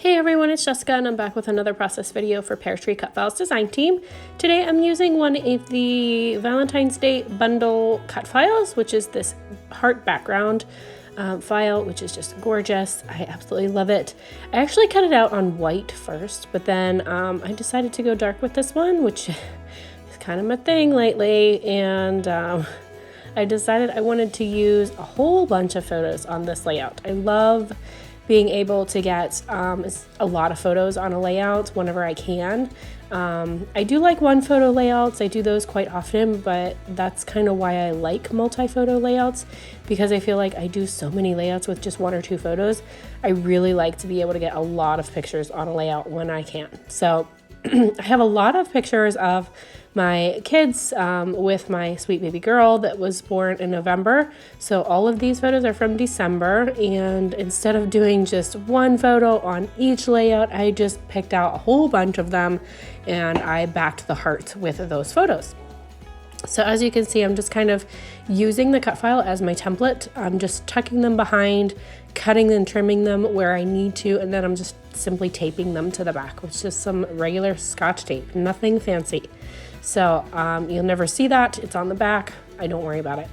Hey everyone, it's Jessica and I'm back with another process video for Peartree Cutfiles design team. Today I'm using one of the Valentine's Day bundle Cutfiles, which is this heart background file, which is just gorgeous. I absolutely love it. I actually cut it out on white first, but then I decided to go dark with this one, which is kind of my thing lately, and I decided I wanted to use a whole bunch of photos on this layout. I love being able to get a lot of photos on a layout whenever I can. I do like one photo layouts, I do those quite often, but that's kind of why I like multi-photo layouts, because I feel like I do so many layouts with just one or two photos. I really like to be able to get a lot of pictures on a layout when I can. So I have a lot of pictures of my kids with my sweet baby girl that was born in November. So all of these photos are from December, and instead of doing just one photo on each layout, I just picked out a whole bunch of them and I backed the heart with those photos. So as you can see, I'm just kind of using the cut file as my template. I'm just tucking them behind, cutting and trimming them where I need to, and then I'm just simply taping them to the back with just some regular Scotch tape, nothing fancy. So you'll never see that. It's on the back. I don't worry about it.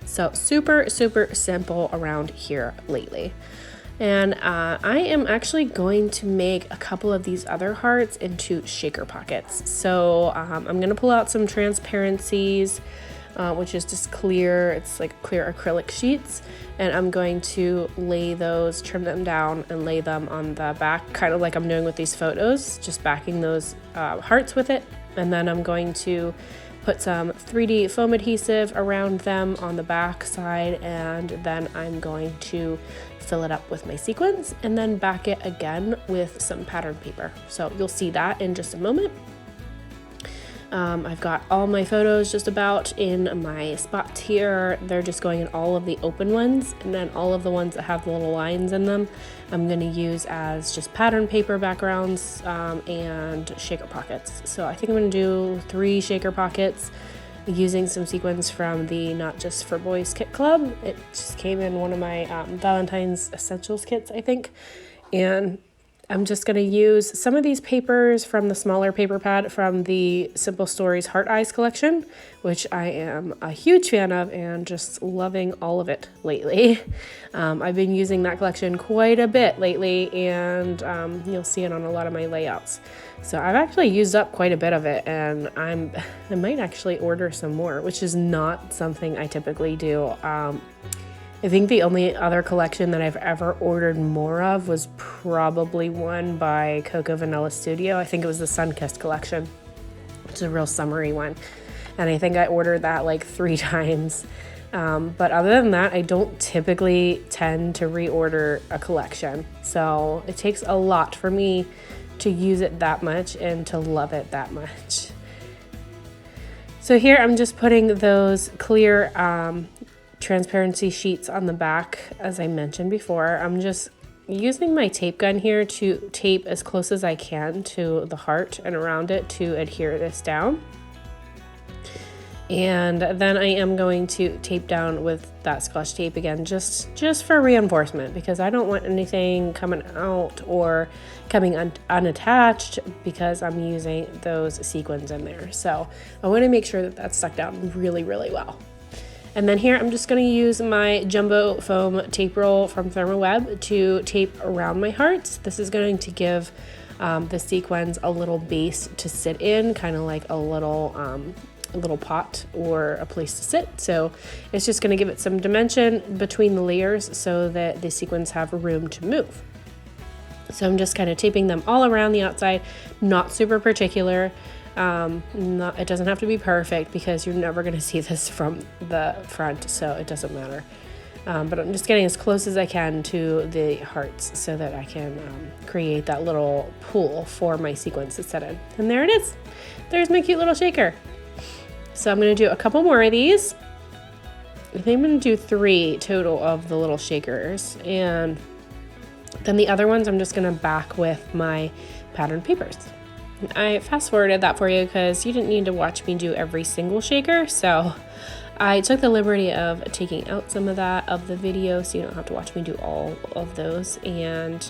So super, super simple around here lately. And I am actually going to make a couple of these other hearts into shaker pockets. So I'm going to pull out some transparencies, which is just clear. It's like clear acrylic sheets. And I'm going to lay those, trim them down and lay them on the back, kind of like I'm doing with these photos, just backing those hearts with it. And then I'm going to put some 3D foam adhesive around them on the back side, and then I'm going to fill it up with my sequins and then back it again with some pattern paper. So you'll see that in just a moment. I've got all my photos just about in my spots here. They're just going in all of the open ones, and then all of the ones that have little lines in them I'm going to use as just pattern paper backgrounds and shaker pockets. So I think I'm going to do 3 shaker pockets using some sequins from the Not Just for Boys kit club. It just came in one of my Valentine's essentials kits, I think, and I'm just going to use some of these papers from the smaller paper pad from the Simple Stories Heart Eyes collection, which I am a huge fan of and just loving all of it lately. I've been using that collection quite a bit lately, and you'll see it on a lot of my layouts. So I've actually used up quite a bit of it, and I might actually order some more, which is not something I typically do. I think the only other collection that I've ever ordered more of was probably one by Coco Vanilla Studio. I think it was the Sunkissed collection, which is a real summery one. And I think I ordered that like 3 times. But other than that, I don't typically tend to reorder a collection. So it takes a lot for me to use it that much and to love it that much. So here I'm just putting those clear transparency sheets on the back. As I mentioned before, I'm just using my tape gun here to tape as close as I can to the heart and around it to adhere this down. And then I am going to tape down with that Scotch tape again, just for reinforcement, because I don't want anything coming out or coming unattached, because I'm using those sequins in there. So I want to make sure that that's stuck down really, really well. And then here I'm just going to use my jumbo foam tape roll from ThermoWeb to tape around my hearts. This is going to give the sequins a little base to sit in, kind of like a little pot or a place to sit. So it's just going to give it some dimension between the layers so that the sequins have room to move. So I'm just kind of taping them all around the outside, not super particular. It doesn't have to be perfect, because you're never going to see this from the front, so it doesn't matter. But I'm just getting as close as I can to the hearts so that I can create that little pool for my sequins to sit in. And there it is. There's my cute little shaker. So I'm going to do a couple more of these. I think I'm going to do 3 total of the little shakers, and then the other ones I'm just going to back with my pattern papers. I fast forwarded that for you because you didn't need to watch me do every single shaker, so I took the liberty of taking out some of that of the video so you don't have to watch me do all of those, and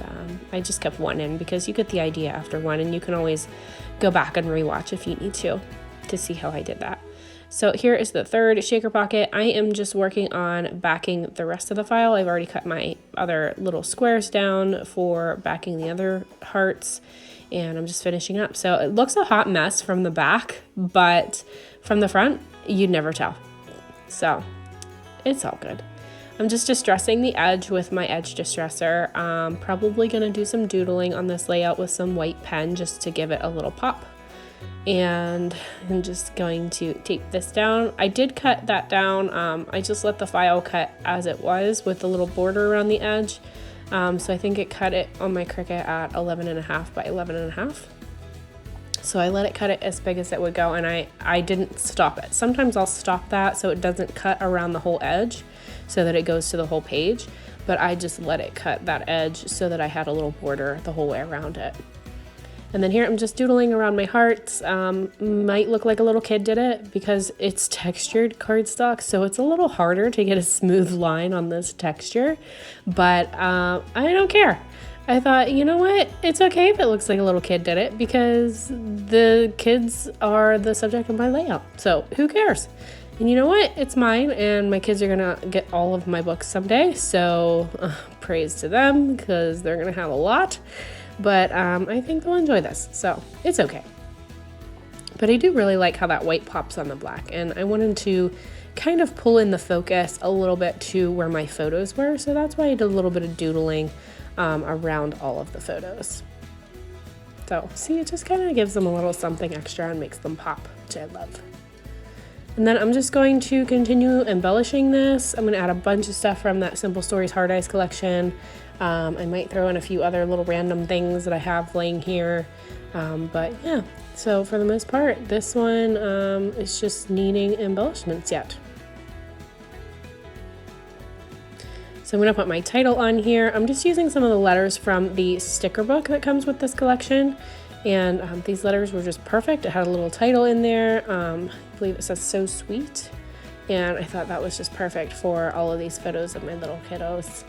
I just kept one in because you get the idea after one, and you can always go back and rewatch if you need to see how I did that. So here is the third shaker pocket. I am just working on backing the rest of the file. I've already cut my other little squares down for backing the other hearts, and I'm just finishing up. So it looks a hot mess from the back, but from the front, you'd never tell. So it's all good. I'm just distressing the edge with my edge distressor. Probably gonna do some doodling on this layout with some white pen just to give it a little pop. And I'm just going to tape this down. I did cut that down. I just let the file cut as it was with the little border around the edge. So I think it cut it on my Cricut at 11.5 by 11.5. So I let it cut it as big as it would go, and I didn't stop it. Sometimes I'll stop that so it doesn't cut around the whole edge so that it goes to the whole page, but I just let it cut that edge so that I had a little border the whole way around it. And then here I'm just doodling around my hearts. Might look like a little kid did it because it's textured cardstock, so it's a little harder to get a smooth line on this texture, but I don't care. I thought, you know what? It's okay if it looks like a little kid did it because the kids are the subject of my layout. So who cares? And you know what? It's mine, and my kids are gonna get all of my books someday. So praise to them because they're gonna have a lot. But I think they'll enjoy this. So it's okay. But I do really like how that white pops on the black, and I wanted to kind of pull in the focus a little bit to where my photos were. So that's why I did a little bit of doodling around all of the photos. So see, it just kind of gives them a little something extra and makes them pop, which I love. And then I'm just going to continue embellishing this. I'm going to add a bunch of stuff from that Simple Stories Hard Eyes collection. I might throw in a few other little random things that I have laying here. But yeah, so for the most part, this one is just needing embellishments yet. So I'm going to put my title on here. I'm just using some of the letters from the sticker book that comes with this collection. And these letters were just perfect. It had a little title in there. I believe it says "So Sweet." And I thought that was just perfect for all of these photos of my little kiddos.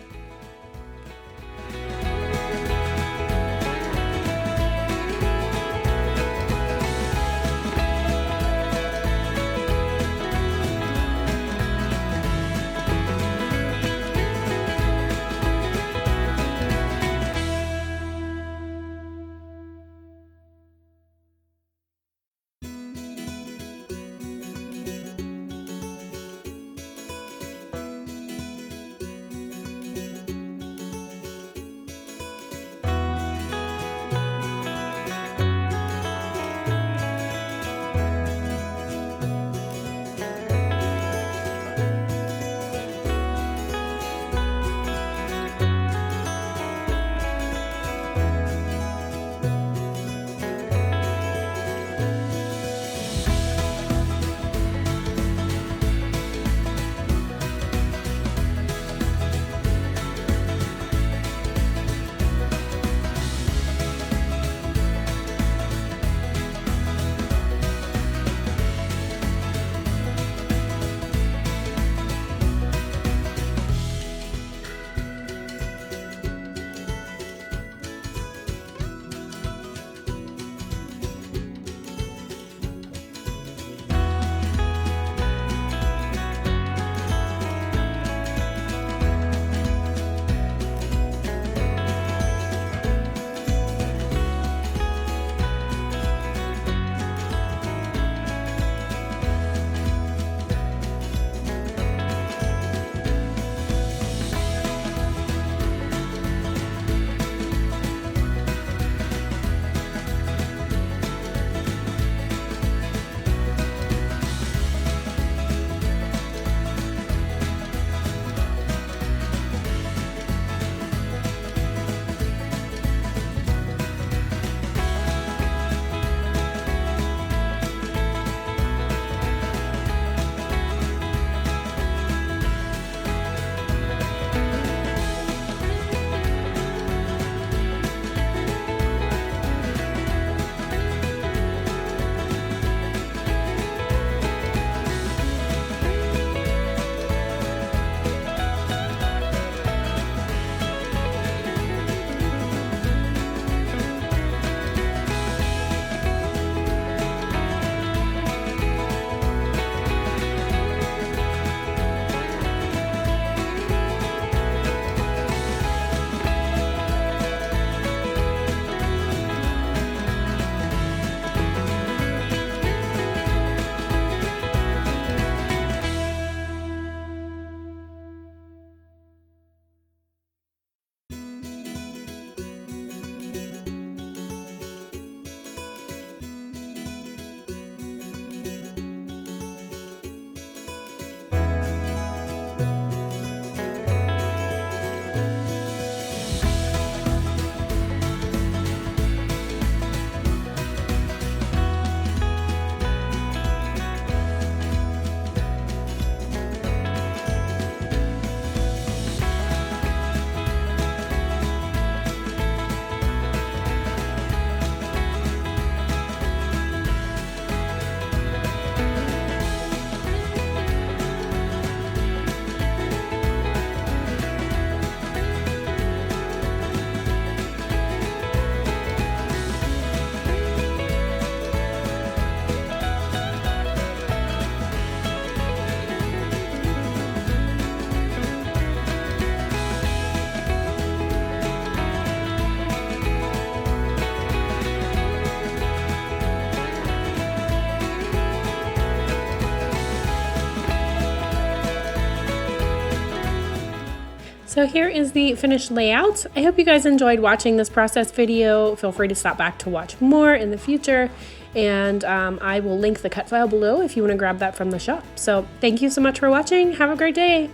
So here is the finished layout. I hope you guys enjoyed watching this process video. Feel free to stop back to watch more in the future. And I will link the cut file below if you want to grab that from the shop. So thank you so much for watching. Have a great day.